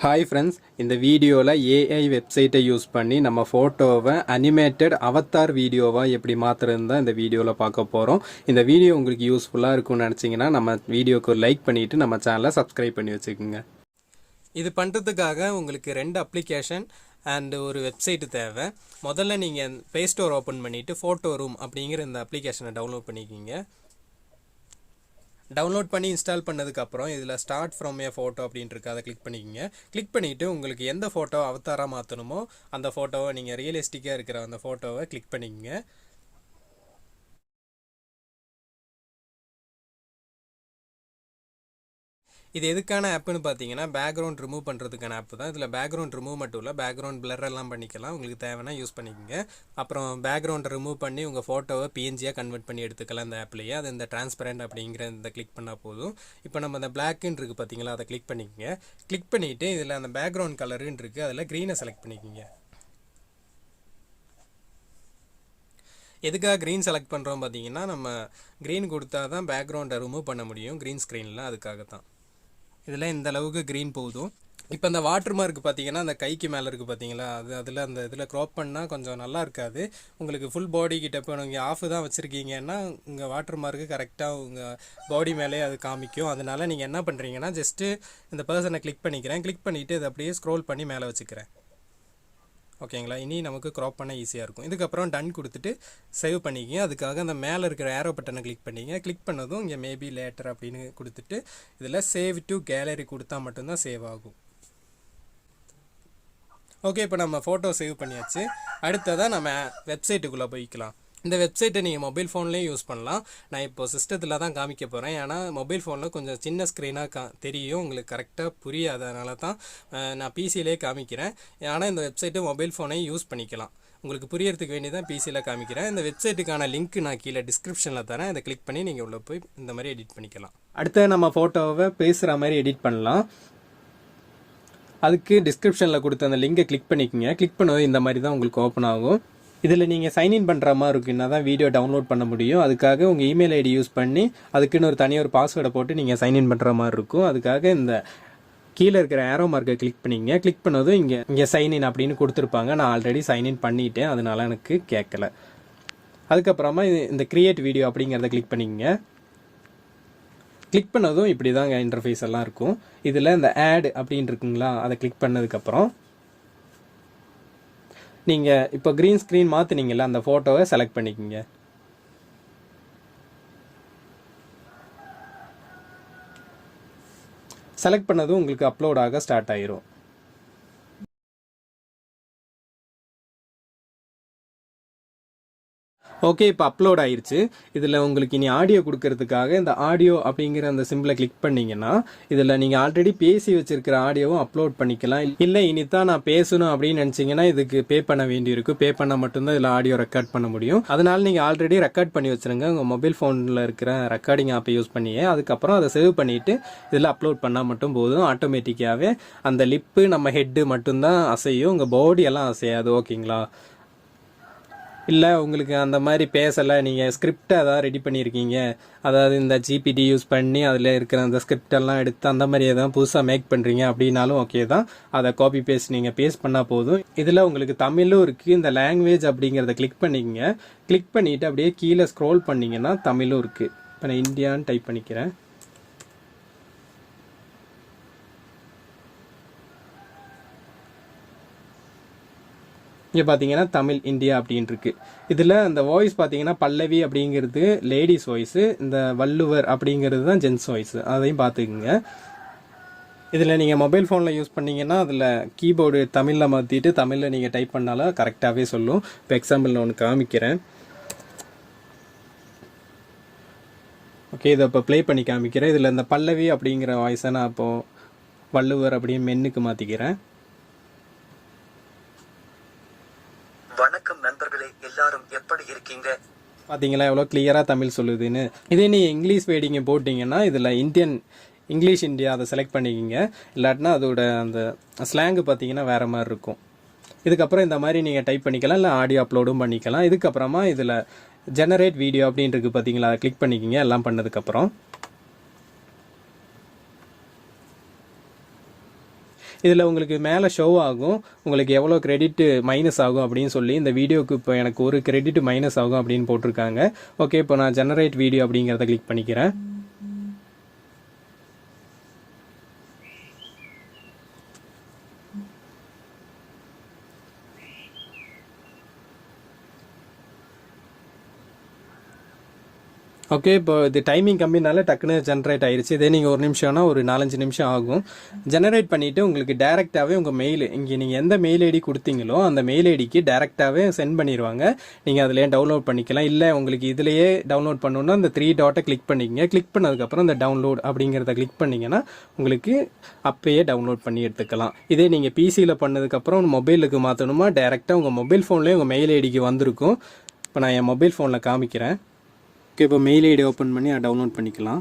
Hi friends, இந்த வீடியோல AI வெப்சைட்டை யூஸ் பண்ணி நம்ம போட்டோவை அனிமேட்டட் அவதார் வீடியோவா எப்படி மாத்துறதுன்னு தான் இந்த வீடியோல பார்க்க போறோம். இந்த வீடியோ உங்களுக்கு யூஸ்ஃபுல்லா இருக்கும்னு நினைச்சீங்கன்னா நம்ம வீடியோக்கு லைக் பண்ணிட்டு நம்ம சேனலை சப்ஸ்கிரைப் பண்ணி வச்சுக்கோங்க. இது பண்றதுக்காக உங்களுக்கு ரெண்டு அப்ளிகேஷன் அண்ட் ஒரு வெப்சைட் தேவை. முதல்ல நீங்க Play Store ஓபன் பண்ணிட்டு Photoroom அப்படிங்கிற இந்த அப்ளிகேஷனை டவுன்லோட் பண்ணிக்கீங்க. டவுன்லோட் பண்ணி இன்ஸ்டால் பண்ணதுக்கப்புறம் இதில் ஸ்டார்ட் ஃப்ரம் ஏ ஃபோட்டோ அப்படின்ட்டு இருக்கு, அதை கிளிக் பண்ணிக்கோங்க. கிளிக் பண்ணிவிட்டு உங்களுக்கு எந்த ஃபோட்டோ அவதாராக மாற்றணுமோ அந்த ஃபோட்டோவை நீங்கள் ரியலிஸ்டிக்காக இருக்கிற அந்த ஃபோட்டோவை கிளிக் பண்ணிக்கோங்க. இது எதுக்கான ஆப்புன்னு பார்த்தீங்கன்னா பேக்ரவுண்ட் ரிமூவ் பண்ணுறதுக்கான ஆப் தான். இதில் பேக்ரவுண்ட் ரிமூவ் மட்டும் இல்லை, பேக்ரவுண்ட் பிளர் எல்லாம் பண்ணிக்கலாம். உங்களுக்கு தேவைன்னா யூஸ் பண்ணிக்கோங்க. அப்புறம் பேக்ரவுண்டை ரிமூவ் பண்ணி உங்கள் ஃபோட்டோவை பிஎன்ஜியாக கன்வெர்ட் பண்ணி எடுத்துக்கலாம் இந்த ஆப்லேயே. அது இந்த டிரான்ஸ்பரண்ட் அப்படிங்கிற இந்த கிளிக் பண்ணால் போதும். இப்போ நம்ம அந்த பிளாக்குன்னு இருக்குது பார்த்தீங்களா, அதை கிளிக் பண்ணிக்கோங்க. கிளிக் பண்ணிவிட்டு இதில் அந்த பேக்ரவுண்ட் கலருன்னு இருக்குது, அதில் க்ரீனை செலக்ட் பண்ணிக்கோங்க. எதுக்காக க்ரீன் செலக்ட் பண்ணுறோம் பார்த்தீங்கன்னா, நம்ம க்ரீன் கொடுத்தா தான் பேக்ரவுண்டை ரிமூவ் பண்ண முடியும் க்ரீன் ஸ்க்ரீனில், அதுக்காக தான். இதில் இந்த அளவுக்கு க்ரீன் போதும். இப்போ இந்த வாட்டர் மார்க் பார்த்தீங்கன்னா அந்த கைக்கு மேலே இருக்குது பார்த்தீங்களா, அதில் அந்த இதில் க்ராப் பண்ணால் கொஞ்சம் நல்லா இருக்காது. உங்களுக்கு ஃபுல் பாடி கிட்ட இப்போ நீங்கள் ஆஃப் தான் வச்சுருக்கீங்கன்னா உங்கள் வாட்டர் மார்க்கு கரெக்டாக உங்கள் பாடி மேலே அது காமிக்கும். அதனால் நீங்கள் என்ன பண்ணுறீங்கன்னா ஜஸ்ட்டு இந்த பர்சனை கிளிக் பண்ணிக்கிறேன். கிளிக் பண்ணிவிட்டு அதை அப்படியே ஸ்க்ரோல் பண்ணி மேலே வச்சுக்கிறேன். ஓகேங்களா, இனி நமக்கு க்ராப் பண்ண ஈஸியாக இருக்கும். இதுக்கப்புறம் டன் கொடுத்துட்டு சேவ் பண்ணிக்கிங்க. அதுக்காக அந்த மேலே இருக்கிற ஏரோ பட்டனை கிளிக் பண்ணிங்க. கிளிக் பண்ணதும் இங்கே மேபி லேட்டர் அப்படின்னு கொடுத்துட்டு இதில் சேவ் டு கேலரி கொடுத்தா மட்டும்தான் சேவ் ஆகும். ஓகே, இப்போ நம்ம ஃபோட்டோ சேவ் பண்ணியாச்சு. அடுத்ததாக நம்ம வெப்சைட்டுக்குள்ளே போய்க்கலாம். இந்த வெப்சைட்டை நீங்கள் மொபைல் ஃபோன்லேயும் யூஸ் பண்ணலாம். நான் இப்போ சிஸ்டத்தில் தான் காமிக்க போகிறேன். ஏன்னா மொபைல் ஃபோனில் கொஞ்சம் சின்ன ஸ்க்ரீனாக தெரியும், உங்களுக்கு கரெக்டாக புரியாது. அதனால தான் நான் பிசியிலே காமிக்கிறேன். ஆனால் இந்த வெப்சைட்டு மொபைல் ஃபோனையும் யூஸ் பண்ணிக்கலாம். உங்களுக்கு புரியறதுக்கு வேண்டி தான் பிசியில் காமிக்கிறேன். இந்த வெப்சைட்டுக்கான லிங்க் நான் கீழே டிஸ்கிரிப்ஷனில் தரேன். அதை கிளிக் பண்ணி நீங்கள் உள்ளே போய் இந்த மாதிரி எடிட் பண்ணிக்கலாம். அடுத்து நம்ம ஃபோட்டோவை பேசுகிற மாதிரி எடிட் பண்ணலாம். அதுக்கு டிஸ்கிரிப்ஷனில் கொடுத்த அந்த லிங்கை கிளிக் பண்ணிக்கோங்க. கிளிக் பண்ணது இந்த மாதிரி தான் உங்களுக்கு ஓப்பன் ஆகும். இதில் நீங்கள் சைன்இன் பண்ணுற மாதிரி இருக்குன்னா தான் வீடியோ டவுன்லோட் பண்ண முடியும். அதுக்காக உங்கள் இமெயில் ஐடி யூஸ் பண்ணி அதுக்குன்னு ஒரு தனியாக ஒரு பாஸ்வேர்டை போட்டு நீங்கள் சைன்இன் பண்ணுற மாதிரி இருக்கும். அதுக்காக இந்த கீழே இருக்கிற ஏரோ மார்க்கை கிளிக் பண்ணிங்க. கிளிக் பண்ணதும் இங்கே சைன்இன் அப்படின்னு கொடுத்துருப்பாங்க. நான் ஆல்ரெடி சைன்இன் பண்ணிட்டேன், அதனால எனக்கு கேட்கல. அதுக்கப்புறமா இந்த கிரியேட் வீடியோ அப்படிங்கிறத கிளிக் பண்ணிங்க. கிளிக் பண்ணதும் இப்படி தாங்க இன்டர்ஃபேஸ் எல்லாம் இருக்கும். இதில் இந்த ஆட் அப்படின்னு இருக்குங்களா, அதை கிளிக் பண்ணதுக்கப்புறம் நீங்கள் இப்போ க்ரீன் ஸ்க்ரீன் மாற்றினீங்களா, அந்த ஃபோட்டோவை செலக்ட் பண்ணிக்கோங்க. செலக்ட் பண்ணதும் உங்களுக்கு அப்லோட் ஆக ஸ்டார்ட் ஆயிரும். ஓகே, இப்போ அப்லோட் ஆயிடுச்சு. இதில் உங்களுக்கு இனி ஆடியோ கொடுக்கறதுக்காக இந்த ஆடியோ அப்படிங்கிற அந்த சிம்பிளை கிளிக் பண்ணிங்கன்னா இதில் நீங்கள் ஆல்ரெடி பேசி வச்சுருக்கிற ஆடியோவும் அப்லோட் பண்ணிக்கலாம். இல்லை இனி தான் நான் பேசணும் அப்படின்னு நினச்சிங்கன்னா இதுக்கு பே பண்ண வேண்டியிருக்கும். பே பண்ணால் மட்டும்தான் இதில் ஆடியோ ரெக்கார்ட் பண்ண முடியும். அதனால் நீங்கள் ஆல்ரெடி ரெக்கார்ட் பண்ணி வச்சுருங்க உங்கள் மொபைல் ஃபோனில் இருக்கிற ரெக்கார்டிங் ஆப்பை யூஸ் பண்ணியே. அதுக்கப்புறம் அதை சேவ் பண்ணிவிட்டு இதில் அப்லோட் பண்ணால் மட்டும் போதும். ஆட்டோமேட்டிக்காகவே அந்த லிப்பு நம்ம ஹெட்டு மட்டும்தான் அசையும், உங்கள் பாடி எல்லாம் அசையாது. ஓகேங்களா, இல்லை உங்களுக்கு அந்த மாதிரி பேசலை, நீங்கள் ஸ்கிரிப்டை அதாவது ரெடி பண்ணியிருக்கீங்க, அதாவது இந்த ஜிபிடி யூஸ் பண்ணி அதில் இருக்கிற அந்த ஸ்கிரிப்டெல்லாம் எடுத்து அந்த மாதிரி எதாவது புதுசாக மேக் பண்ணுறீங்க அப்படின்னாலும் ஓகே தான். அதை காப்பி பேஸ்ட் நீங்கள் பேஸ்ட் பண்ணால் போதும். இதில் உங்களுக்கு தமிழும் இருக்குது. இந்த லாங்குவேஜ் அப்படிங்கிறத கிளிக் பண்ணிக்கங்க. கிளிக் பண்ணிவிட்டு அப்படியே கீழே ஸ்க்ரோல் பண்ணிங்கன்னா தமிழும் இருக்குது. இப்போ நான் இந்தியான்னு டைப் பண்ணிக்கிறேன். இங்கே பார்த்தீங்கன்னா தமிழ் இந்தியா அப்படின்னு இருக்கு. இதில் அந்த வாய்ஸ் பார்த்தீங்கன்னா பல்லவி அப்படிங்கிறது லேடிஸ் வாய்ஸு, இந்த வள்ளுவர் அப்படிங்கிறது தான் ஜென்ஸ் வாய்ஸு. அதையும் பார்த்துக்குங்க. இதில் நீங்கள் மொபைல் ஃபோனில் யூஸ் பண்ணிங்கன்னா அதில் கீபோர்டு தமிழில் மாற்றிட்டு தமிழில் நீங்கள் டைப் பண்ணாலும் கரெக்டாகவே சொல்லும். இப்போ எக்ஸாம்பிள் நான் ஒன்று காமிக்கிறேன். ஓகே, இதை இப்போ ப்ளே பண்ணி காமிக்கிறேன். இதில் இந்த பல்லவி அப்படிங்கிற வாய்ஸை நான் இப்போது வள்ளுவர் அப்படின்னு மென்னுக்கு மாற்றிக்கிறேன். வணக்கம் நண்பர்களே, எல்லாரும் எப்படி இருக்கீங்க? பார்த்தீங்களா எவ்வளோ கிளியராக தமிழ் சொல்லுதுன்னு. இதே நீ இங்கிலீஷ் வேடிங்க போட்டிங்கன்னா இதில் இங்கிலீஷ் இந்தியா அதை செலக்ட் பண்ணிக்கிங்க. இல்லாட்டினா அதோட அந்த ஸ்லாங்கு பார்த்தீங்கன்னா வேறு மாதிரி இருக்கும். இதுக்கப்புறம் இந்த மாதிரி நீங்கள் டைப் பண்ணிக்கலாம், இல்லை ஆடியோ அப்லோடும் பண்ணிக்கலாம். இதுக்கப்புறமா இதில் ஜெனரேட் வீடியோ அப்படின்னு இருக்குது பார்த்தீங்களா, அதை கிளிக் பண்ணிக்கிங்க. எல்லாம் பண்ணதுக்கப்புறம் இதில் உங்களுக்கு மேலே ஷோ ஆகும் உங்களுக்கு எவ்வளோ கிரெடிட் மைனஸ் ஆகும் அப்படின்னு சொல்லி. இந்த வீடியோக்கு இப்போ எனக்கு ஒரு கிரெடிட் மைனஸ் ஆகும் அப்படின்னு போட்டிருக்காங்க. ஓகே, இப்போ நான் ஜெனரேட் வீடியோ அப்படிங்கிறத கிளிக் பண்ணிக்கிறேன். ஓகே, இப்போ இது டைமிங் கம்மினால டக்குன்னு ஜென்ரேட் ஆயிடுச்சு. இதே நீங்கள் ஒரு நிமிஷம்னா ஒரு 4-5 நிமிஷம் ஆகும். ஜெனரேட் பண்ணிவிட்டு உங்களுக்கு டேரெக்டாகவே உங்கள் மெயில் இங்கே நீங்கள் எந்த மெயில் ஐடி கொடுத்தீங்களோ அந்த மெயில் ஐடிக்கு டேரெக்டாகவே சென்ட் பண்ணிடுவாங்க. நீங்கள் அதிலே டவுன்லோட் பண்ணிக்கலாம். இல்லை உங்களுக்கு இதிலேயே டவுன்லோட் பண்ணணுன்னா அந்த 3 டாட்டை கிளிக் பண்ணிக்கங்க. கிளிக் பண்ணதுக்கப்புறம் இந்த டவுன்லோட் அப்படிங்கிறத கிளிக் பண்ணிங்கன்னா உங்களுக்கு அப்பயே டவுன்லோட் பண்ணி எடுத்துக்கலாம். இதே நீங்கள் பிசியில் பண்ணதுக்கப்புறம் மொபைலுக்கு மாற்றணுமா டேரெக்டாக உங்கள் மொபைல் ஃபோன்லேயே உங்கள் மெயில் ஐடிக்கு வந்திருக்கும். இப்போ நான் என் மொபைல் ஃபோனில் காமிக்கிறேன். ஓகே, இப்போ மெயில் ஐடி ஓப்பன் பண்ணி அதை டவுன்லோட் பண்ணிக்கலாம்.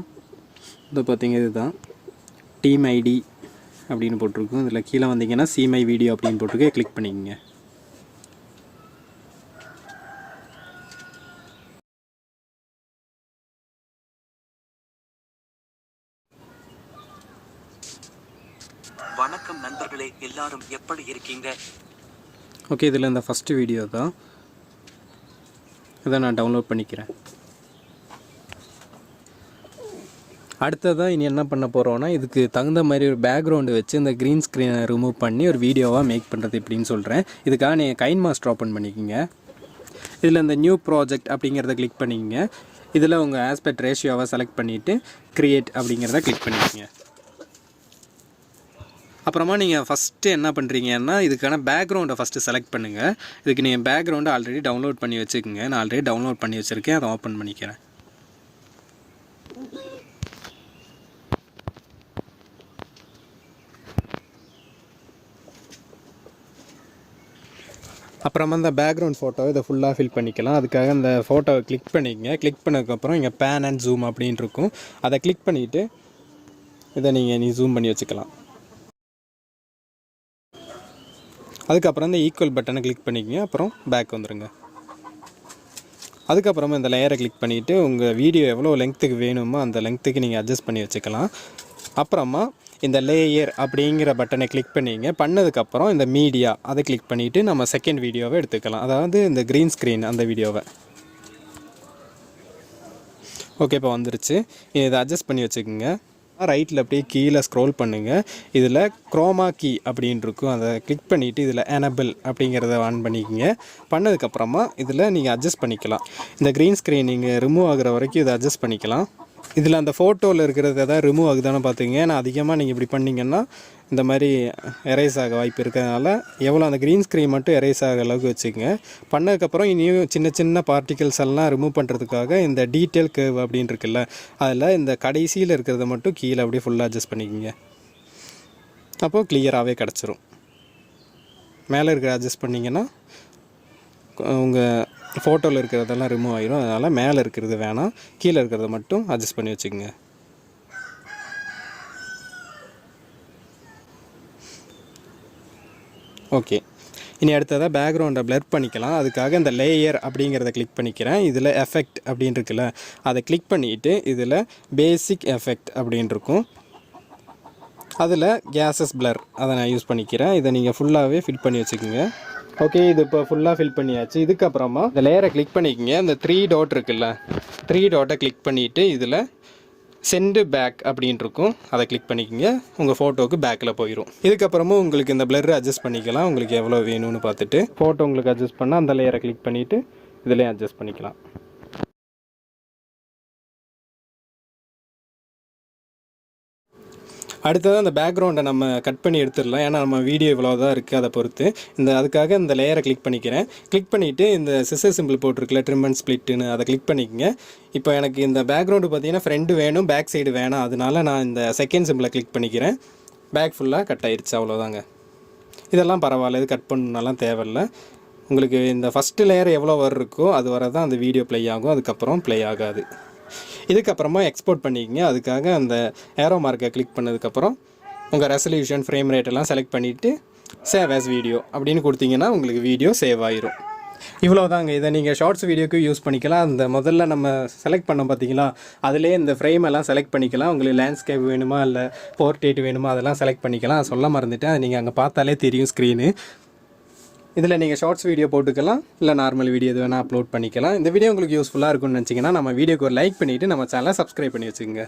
இது பார்த்தீங்க, இதுதான் டீம் ஐடி அப்படின்னு போட்டிருக்கும். இதில் கீழே வந்தீங்கன்னா சிமை வீடியோ அப்படின்னு போட்டிருக்கு, கிளிக் பண்ணிக்கோங்க. வணக்கம் நண்பர்களே, எல்லாரும் எப்படி இருக்கீங்க? ஓகே, இதில் இந்த ஃபஸ்ட்டு வீடியோ தான், இதை நான் டவுன்லோட் பண்ணிக்கிறேன். அடுத்ததான் இனி என்ன பண்ண போகிறோன்னா, இதுக்கு தகுந்த மாதிரி ஒரு பேக்ரவுண்டு வச்சு இந்த க்ரீன் ஸ்க்ரீனை ரிமூவ் பண்ணி ஒரு வீடியோவாக மேக் பண்ணுறது இப்படின்னு சொல்கிறேன். இதுக்காக நீங்கள் கைன்மாஸ்டர் ஓப்பன் பண்ணிக்கோங்க. இதில் இந்த நியூ ப்ராஜெக்ட் அப்படிங்கிறத கிளிக் பண்ணிக்கோங்க. இதில் உங்கள் ஆஸ்பெக்ட் ரேஷியோவை செலக்ட் பண்ணிவிட்டு க்ரியேட் அப்படிங்கிறத கிளிக் பண்ணிக்கோங்க. அப்புறமா நீங்கள் ஃபஸ்ட்டு என்ன பண்ணுறீங்கன்னா, இதுக்கான பேக்ரவுண்டை ஃபஸ்ட்டு செலக்ட் பண்ணுங்கள். இதுக்கு நீங்கள் பேக்ரவுண்டை ஆல்ரெடி டவுன்லோட் பண்ணி வச்சுக்கோங்க. நான் ஆல்ரெடி டவுன்லோட் பண்ணி வச்சுருக்கேன், அதை ஓப்பன் பண்ணிக்கிறேன். அப்புறமா இந்த பேக்ரவுண்ட் ஃபோட்டோவை இதை ஃபுல்லாக ஃபில் பண்ணிக்கலாம். அதுக்காக இந்த ஃபோட்டோவை கிளிக் பண்ணிக்கங்க. கிளிக் பண்ணதுக்கப்புறம் இங்கே பேன் அண்ட் ஜூம் அப்படின்னு இருக்கும். அதை கிளிக் பண்ணிவிட்டு இதை நீ ஜூம் பண்ணி வச்சுக்கலாம். அதுக்கப்புறம் இந்த ஈக்குவல் பட்டனை கிளிக் பண்ணிக்கங்க. அப்புறம் பேக் வந்துடுங்க. அதுக்கப்புறமா இந்த லேயரை கிளிக் பண்ணிவிட்டு உங்கள் வீடியோ எவ்வளோ லெங்க்த்துக்கு வேணுமோ அந்த லெங்க்த்துக்கு நீங்கள் அட்ஜஸ்ட் பண்ணி வச்சுக்கலாம். அப்புறமா இந்த லேயர் அப்படிங்கிற பட்டனை கிளிக் பண்ணிங்க. பண்ணதுக்கப்புறம் இந்த மீடியா அதை கிளிக் பண்ணிவிட்டு நம்ம செகண்ட் வீடியோவை எடுத்துக்கலாம். அதாவது இந்த க்ரீன் ஸ்க்ரீன் அந்த வீடியோவை. ஓகே, இப்போ வந்துருச்சு. இதை அட்ஜஸ்ட் பண்ணி வச்சுக்கோங்க. ரைட்டில் அப்படியே கீழே ஸ்க்ரோல் பண்ணுங்கள். இதில் குரோமா கீ அப்படின்னு இருக்கும், அதை கிளிக் பண்ணிவிட்டு இதில் எனபிள் அப்படிங்கிறத ஆன் பண்ணிக்கோங்க. பண்ணதுக்கப்புறமா இதில் நீங்கள் அட்ஜஸ்ட் பண்ணிக்கலாம். இந்த க்ரீன் ஸ்க்ரீன் நீங்கள் ரிமூவ் ஆகிற வரைக்கும் இதை அட்ஜஸ்ட் பண்ணிக்கலாம். இதில் அந்த ஃபோட்டோவில் இருக்கிறது எதாவது ரிமூவ் ஆகுதானே பார்த்துங்க. ஏன்னா அதிகமாக நீங்கள் இப்படி பண்ணிங்கன்னா இந்த மாதிரி எரேஸ் ஆக வாய்ப்பு இருக்கிறதுனால எவ்வளோ அந்த க்ரீன் ஸ்க்ரீன் மட்டும் எரேஸ் ஆக அளவுக்கு வச்சுக்கோங்க. பண்ணதுக்கப்புறம் இனியும் சின்ன சின்ன பார்ட்டிகல்ஸ் எல்லாம் ரிமூவ் பண்ணுறதுக்காக இந்த டீட்டெயில் கர்வ் அப்படின்னு இருக்குல்ல, அதில் இந்த கடைசியில் இருக்கிறத மட்டும் கீழே அப்படியே ஃபுல்லாக அட்ஜஸ்ட் பண்ணிக்கோங்க. அப்போது கிளியராகவே கிடச்சிரும். மேலே இருக்கிற அட்ஜஸ்ட் பண்ணிங்கன்னா உங்கள் ஃபோட்டோவில் இருக்கிறதெல்லாம் ரிமூவ் ஆகிடும். அதனால் மேலே இருக்கிறது வேணாம், கீழே இருக்கிறத மட்டும் அட்ஜஸ்ட் பண்ணி வச்சுக்கோங்க. ஓகே, இனி அடுத்ததாக பேக்ரவுண்டை பிளர் பண்ணிக்கலாம். அதுக்காக இந்த லேயர் அப்படிங்கிறத கிளிக் பண்ணிக்கிறேன். இதில் எஃபெக்ட் அப்படின்னு இருக்குல்ல, அதை கிளிக் பண்ணிவிட்டு இதில் பேசிக் எஃபெக்ட் அப்படின்னு இருக்கும், அதில் கேஸஸ் பிளர் அதை நான் யூஸ் பண்ணிக்கிறேன். இதை நீங்கள் ஃபுல்லாகவே ஃபில் பண்ணி வச்சுக்கோங்க. ஓகே, இது இப்போ ஃபுல்லாக ஃபில் பண்ணியாச்சு. இதுக்கப்புறமா இந்த லேயரை கிளிக் பண்ணிக்கோங்க. இந்த 3 டாட் இருக்குல்ல, 3 டாட்டை கிளிக் பண்ணிவிட்டு இதில் சென்டு பேக் அப்படின்னு இருக்கும், அதை கிளிக் பண்ணிக்கோங்க. உங்கள் ஃபோட்டோவுக்கு பேக்கில் போயிடும். இதுக்கப்புறமா உங்களுக்கு இந்த பிளர் அட்ஜஸ்ட் பண்ணிக்கலாம். உங்களுக்கு எவ்வளோ வேணும்னு பார்த்துட்டு ஃபோட்டோ உங்களுக்கு அட்ஜஸ்ட் பண்ணால் அந்த லேயரை கிளிக் பண்ணிவிட்டு இதிலே அட்ஜஸ்ட் பண்ணிக்கலாம். அடுத்தது அந்த பேக்ரவுண்டை நம்ம கட் பண்ணி எடுத்துடலாம். ஏன்னா நம்ம வீடியோ இவ்வளோ தான் இருக்குது, அதை பொறுத்து அதுக்காக இந்த லேயரை கிளிக் பண்ணிக்கிறேன். கிளிக் பண்ணிவிட்டு இந்த சிசர் சிம்பிள் போட்டிருக்குல ட்ரிம் அண்ட் ஸ்ப்ளிட்டுன்னு, அதை கிளிக் பண்ணிக்கோங்க. இப்போ எனக்கு இந்த பேக்ரவுண்டு பார்த்தீங்கன்னா ஃப்ரண்ட் வேணும், பேக் சைடு வேணாம். அதனால நான் இந்த செகண்ட் சிம்பிளை கிளிக் பண்ணிக்கிறேன். பேக் ஃபுல்லாக கட் ஆயிடுச்சு, அவ்வளோதாங்க. இதெல்லாம் பரவாயில்ல, இது கட் பண்ணணுன்னாலாம் தேவையில்லை. உங்களுக்கு இந்த ஃபஸ்ட்டு லேயர் எவ்வளோ இருக்கோ அது வர தான் அந்த வீடியோ ப்ளே ஆகும், அதுக்கப்புறம் ப்ளே ஆகாது. இதுக்கப்புறமா எக்ஸ்போர்ட் பண்ணிக்கங்க. அதுக்காக அந்த ஏரோ மார்க்கை கிளிக் பண்ணதுக்கப்புறம் உங்கள் ரெசல்யூஷன் ஃப்ரேம் ரேட் எல்லாம் செலக்ட் பண்ணிவிட்டு சேவ் ஆஸ் வீடியோ அப்படின்னு கொடுத்தீங்கன்னா உங்களுக்கு வீடியோ சேவ் ஆயிரும். இவ்வளோதாங்க. இதை நீங்கள் ஷார்ட்ஸ் வீடியோக்கு யூஸ் பண்ணிக்கலாம். அந்த முதல்ல நம்ம செலக்ட் பண்ணோம் பார்த்தீங்களா, அதிலே இந்த ஃப்ரேம் எல்லாம் செலக்ட் பண்ணிக்கலாம். உங்களுக்கு லேண்ட்ஸ்கேப் வேணுமா இல்லை போர்ட்ரேட் வேணுமா அதெல்லாம் செலக்ட் பண்ணிக்கலாம். சொல்ல மறந்துட்டேன், நீங்கள் அங்கே பார்த்தாலே தெரியும் ஸ்க்ரீனு. இதில் நீங்கள் ஷார்ட்ஸ் வீடியோ போட்டுக்கலாம், இல்லை நார்மல் வீடியோ எது வேணால் அப்லோட் பண்ணிக்கலாம். இந்த வீடியோ உங்களுக்கு யூஸ்ஃபுல்லாக இருக்கும்னு நினச்சிங்கன்னா நம்ம வீடியோக்கு ஒரு லைக் பண்ணிவிட்டு நம்ம சேனலை சப்ஸ்கிரைப் பண்ணி வச்சுக்கோங்க.